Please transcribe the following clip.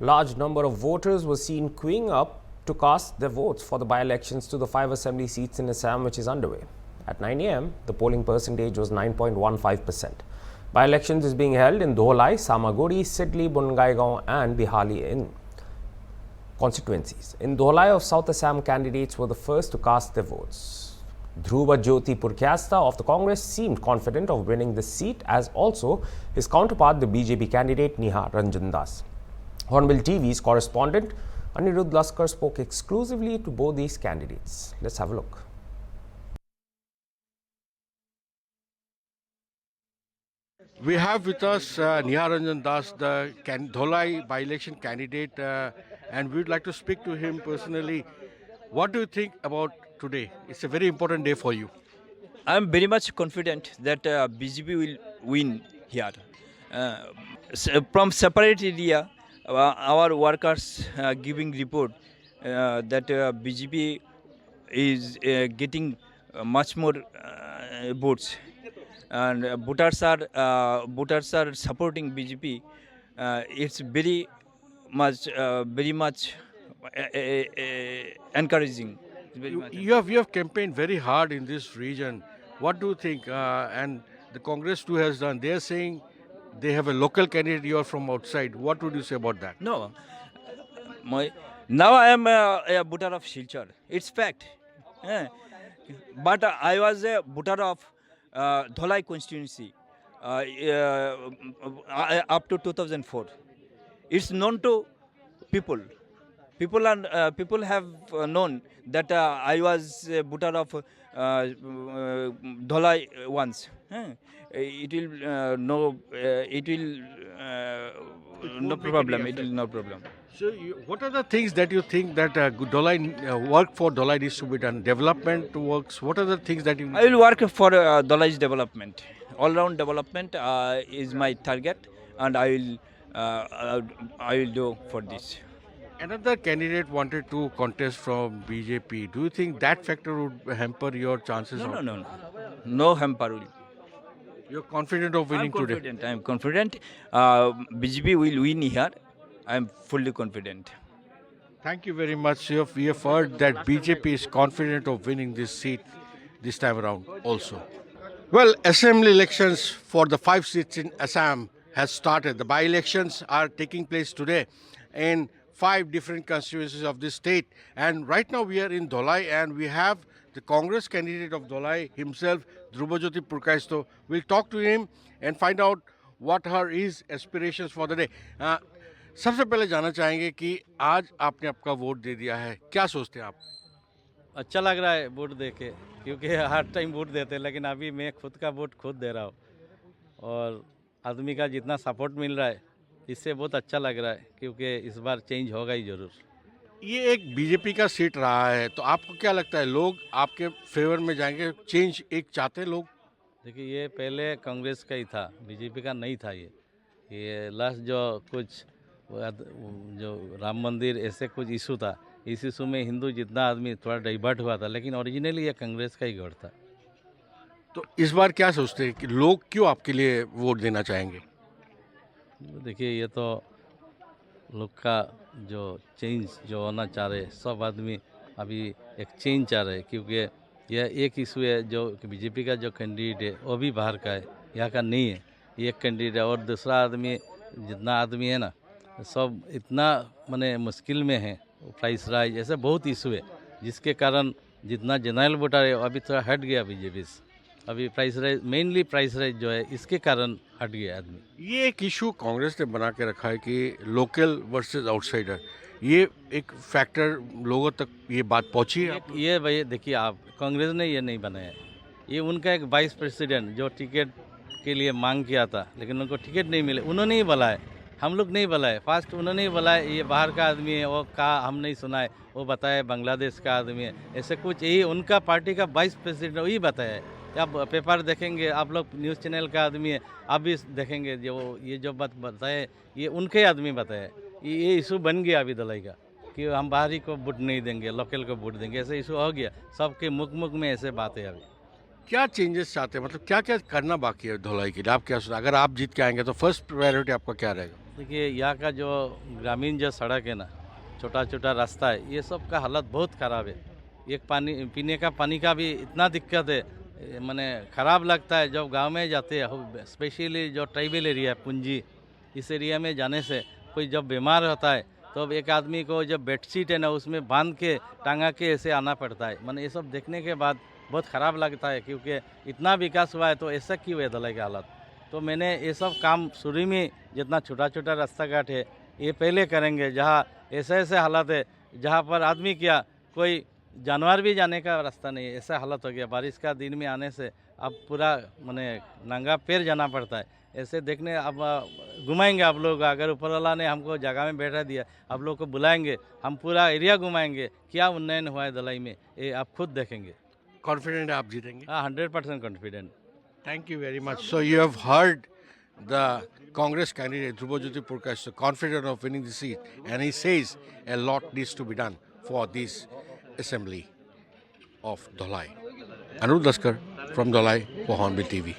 Large number of voters were seen queuing up to cast their votes for the by-elections to the 5 assembly seats in Assam, which is underway. At 9 a.m., the polling percentage was 9.15%. By-elections is being held in Dholai, Samaguri, Sidli, Bongaigaon and Dihali in constituencies. In Dholai of South Assam, candidates were the first to cast their votes. Dhruva Jyoti Purkyasta of the Congress seemed confident of winning the seat, as also his counterpart, the BJP candidate Nihar Ranjan Das. Hornbill TV's correspondent Anirudh Laskar spoke exclusively to both these candidates. Let's have a look. We have with us Nihar Ranjan Das, the Dholai by-election candidate, and we would like to speak to him personally. What do you think about today? It's a very important day for you. I am very much confident that BJP will win here. From separate area, our workers giving report that BJP is getting much more votes, and voters are supporting BJP. It's very much encouraging. You have campaigned very hard in this region. What do you think? And the Congress too has done. They are saying they have a local candidate. You are from outside. What would you say about that? No, now I am a voter of Silchar. It's fact. But I was a voter of Dholai constituency up to 2004. It's known to people. People have known that I was a voter of Dholai once. It will no problem. It will no problem. So, what are the things that you think that Dholai work for Dholai needs to be done? Development works. What are the things that you? I will work for Dholai's development. All-round development is my target, and I will do for this. Another candidate wanted to contest from BJP. Do you think that factor would hamper your chances? No hamper will. You're confident of winning today? I am confident. BJP will win here. I am fully confident. Thank you very much. We have heard that BJP is confident of winning this seat this time around also. Well, assembly elections for the 5 seats in Assam has started. The by-elections are taking place today in 5 different constituencies of this state. And right now we are in Dholai, and we have the Congress candidate of Dholai himself, Dhruva Jyoti Purkyasta. We'll talk to him and find out what are his aspirations for the day. सबसे पहले जानना चाहेंगे कि आज आपने आपका vote दे दिया है, क्या सोचते हैं आप? अच्छा लग रहा है वोट दे के, क्योंकि हर टाइम वोट देते हैं, लेकिन अभी मैं खुद का वोट खुद दे रहा हूँ और आदमी का जितना सपोर्ट मिल रहा है इससे बहुत अच्छा लग रहा है, क्योंकि इस बार चेंज होगा ही ज़रूर। ये एक बीजेपी का सीट रहा है, तो आपको क्या लगता है लोग आपके फेवर में जाएंगे? चेंज एक चाहते लोग? देखिए, ये पहले कांग्रेस का ही था, बीजेपी का नहीं था। ये लास्ट जो कुछ जो राम मंदिर ऐसे कुछ इशू था, इस इशू में हिंदू जितना आदमी थोड़ा डाइवर्ट हुआ था, लेकिन ओरिजिनली ये कांग्रेस का ही गढ़ था। तो इस बार क्या सोचते हैं कि लोग क्यों आपके लिए वोट देना चाहेंगे? देखिए, ये तो लोग का जो चेंज जो होना चाह रहे, सब आदमी अभी एक चेंज चाह रहे, क्योंकि यह एक इशू है जो बीजेपी का जो कैंडिडेट है वो भी बाहर का है, यहाँ का नहीं है। ये एक कैंडिडेट है और दूसरा आदमी, जितना आदमी है ना, सब इतना माने मुश्किल में है। प्राइस राइज ऐसे बहुत इशू है, जिसके कारण जितना जनरल वोटर है अभी थोड़ा हट गया बीजेपी से। अभी price rise, mainly price rise जो है, इसके कारण हट गया आदमी। ये एक इशू कांग्रेस ने बना के रखा है कि लोकल वर्सेस आउटसाइडर, ये एक फैक्टर लोगों तक ये बात पहुंची है? ये भाई देखिए, आप कांग्रेस ने ये नहीं बनाया, ये उनका एक वाइस प्रेसिडेंट जो टिकट के लिए मांग किया था, लेकिन उनको टिकट नहीं मिले, उन्होंने ही बुलाए, हम लोग नहीं बुलाए। फर्स्ट उन्होंने ही बुलाए, ये बाहर का आदमी है, वो कहा हम नहीं सुनाए, वो बताए बांग्लादेश का आदमी है, ऐसे कुछ। यही उनका पार्टी का वाइस प्रेसिडेंट वही बताया है। आप पेपर देखेंगे, आप लोग न्यूज़ चैनल का आदमी है, आप भी देखेंगे जो ये जो बात बताए, ये उनके आदमी बताए। ये इशू बन गया अभी दलाई का कि हम बाहरी को वोट नहीं देंगे, लोकल को वोट देंगे, ऐसे इशू हो गया। सबके मुख में ऐसे बात है। अभी क्या चेंजेस चाहते हैं, मतलब क्या क्या करना बाकी है धोलाई के लिए? आप क्या सोचते हैं अगर आप जीत के आएंगे तो फर्स्ट प्रायोरिटी आपका क्या रहेगा? देखिए यहाँ का जो ग्रामीण जो सड़क है ना, छोटा छोटा रास्ता है, ये सब का हालत बहुत ख़राब है। एक पानी पीने का पानी का भी इतना दिक्कत है, माने ख़राब लगता है जब गांव में जाते हैं। स्पेशली जो ट्राइबल एरिया है पुंजी, इस एरिया में जाने से कोई जब बीमार होता है तो अब एक आदमी को जब बेडशीट है ना उसमें बांध के टांगा के ऐसे आना पड़ता है। माने ये सब देखने के बाद बहुत ख़राब लगता है, क्योंकि इतना विकास हुआ है तो ऐसा क्यों है धलाई का हालत। तो मैंने ये सब काम शुरू में जितना छोटा छोटा रास्ता घाट है ये पहले करेंगे, जहाँ ऐसे ऐसे हालत है जहाँ पर आदमी क्या कोई जानवर भी जाने का रास्ता नहीं है, ऐसा हालत हो गया। बारिश का दिन में आने से अब पूरा माने नंगा पैर जाना पड़ता है। ऐसे देखने अब घुमाएंगे आप लोग, अगर ऊपर वाला ने हमको जगह में बैठा दिया, आप लोग को बुलाएंगे, हम पूरा एरिया घुमाएंगे, क्या उन्नयन हुआ है धलाई में ये आप खुद देखेंगे। कॉन्फिडेंट है आप जीतेंगे? हाँ, 100% confident. Thank you very much. So you have heard the Congress candidate Dhrubajyoti Purkast confident of winning the seat, and he says a lot needs to be done for this assembly of Dholai. Anuruddh Laskar from Dholai for Hornbill TV.